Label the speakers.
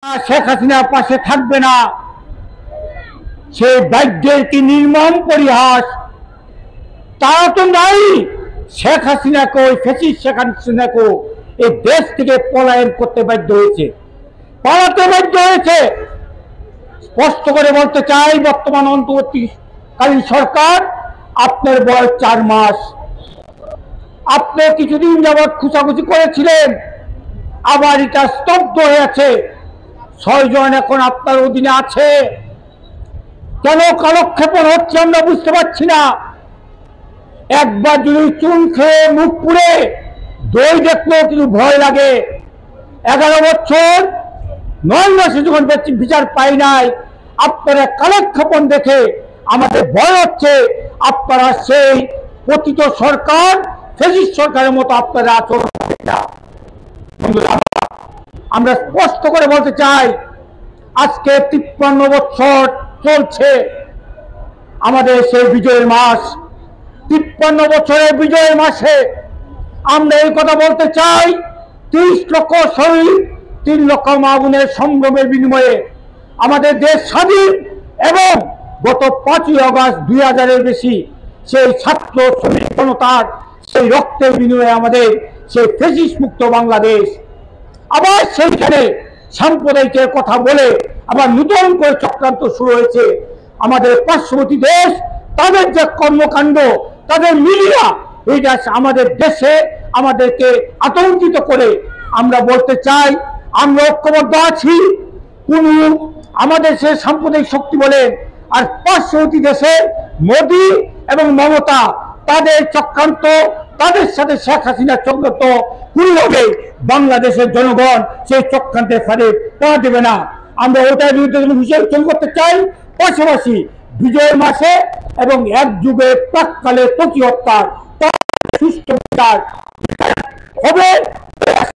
Speaker 1: শেখ হাসিনার পাশে থাকবে না, সেই বাধ্যের কি নির্মম পরিহাস। তারা তো নাই শেখ হাসিনাকে, ওই ফ্যাসিস্ট শেখ হাসিনাকে এই দেশ থেকে পলায়ন করতে বাধ্য হয়েছে, পালাতে বাধ্য হয়েছে। স্পষ্ট করে বলতে চাই, বর্তমান অন্তর্বর্তীকালীন সরকার, আপনার বয়স 4 মাস। আপনি কিছুদিন যাবৎ খুঁচাখুচি করেছিলেন, আবার এটা স্তব্ধ হয়েছে। 6 জন এখন আপনার অধীনে আছে। কেন কালক্ষেপণ হচ্ছে আমরা বুঝতে পারছি না। একবার যদি চুন খেয়ে মুখ পুড়ে দই দেখলেও কিন্তু ভয় লাগে। 11 বছর 9 মাসে যখন বিচার পাই নাই, আপনারা কালক্ষেপণ দেখে আমাদের ভয় হচ্ছে আপনারা সেই পতিত সরকার, ফ্যাসিস্ট সরকারের মতো আপনারা আচরণ করেন না। আমরা স্পষ্ট করে বলতে চাই, আজকে 53 বছর চলছে আমাদের সেই বিজয়ের মাস। 53 বছরের বিজয়ের মাসে আমরা এই কথা বলতে চাই, 30 লক্ষ শহীদ, 3 লক্ষ মা বোনের সংগ্রামের বিনিময়ে আমাদের দেশ স্বাধীন। এবং গত 5ই আগস্ট 2000-এর বেশি সেই ছাত্র শ্রমিক জনতার সেই রক্তের বিনিময়ে আমাদের সেই ফ্যাসিস্ট মুক্ত বাংলাদেশ। আবার সেইখানে সাম্প্রদায়িকের কথা বলে আবার নতুন করে চক্রান্ত শুরু হয়েছে। আমাদের পার্শ্ববর্তী দেশ, তাদের যে কর্মকাণ্ড, তাদের মিডিয়া, এইটা আমাদের দেশে আমাদেরকে আতঙ্কিত করে। আমরা বলতে চাই, আমরা ঐক্যবদ্ধ আছি। কোন আমাদের সে সাম্প্রদায়িক শক্তি বলেন আর পার্শ্ববর্তী দেশের মোদী এবং মমতা, তাদের চক্রান্ত, তাদের সাথে শেখ হাসিনার চক্রান্ত কোনোভাবে বাংলাদেশের জনগণ সেই চক্রান্তের ফাঁদে পা দেবে না। আমরা ওটার বিরুদ্ধে হুঁশিয়ারি করতে চাই। পাশাপাশি বিজয়ের মাসে এবং এক যুগে প্রাককালে প্রতি হত্যার সুষ্ঠু বিচার হবে